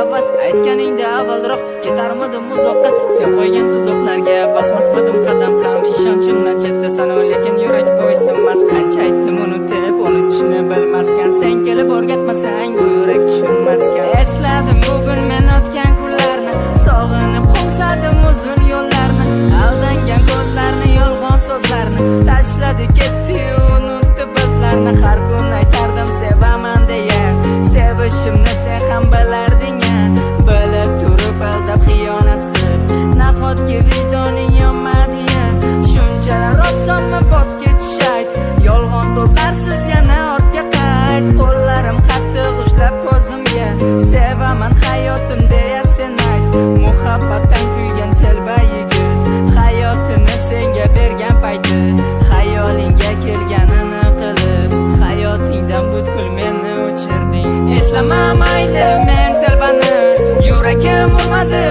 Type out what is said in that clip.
avval aytganingda avvalroq ketarmidim uzoqqa. Sen qo'ygan tuzoqlarga bosmasmadim qadam ham. Ishonchimdan chetda sanu lekin yurak bo'ysunmas. Qancha aytdim unutib, unutishni bilmaskan. Sen kelib o'rgatmasang bu yurak tushunmaskan. Esladim bugun men o'tgan kunlarni, sog'inib qo'msadim uzun yo'llarni. Aldangan ko'zlarni, yolg'on so'zlarni tashladi ketdi, unutdi bizlarni. Har kun aytardim sevaman deya, sevishimni sen ham bilarding. Bilib turib aldab xiyonat qilib, nahotki vijdoning yonmadi? Shunchalar osonmi bot ketish ayt, yolg'on so'zlarsiz yana ortga qayt. Qo'llarim qattiq ushlab ko'zimga, sevaman hayotim deya sen ayt. Muhabbatdan kuygan telba yigit, hayotini senga bergan payti, xayolingga kelganini qilib, hayotingdan butkul meni o'chirding. Eslamamaydi men telbani, yuragim urmadi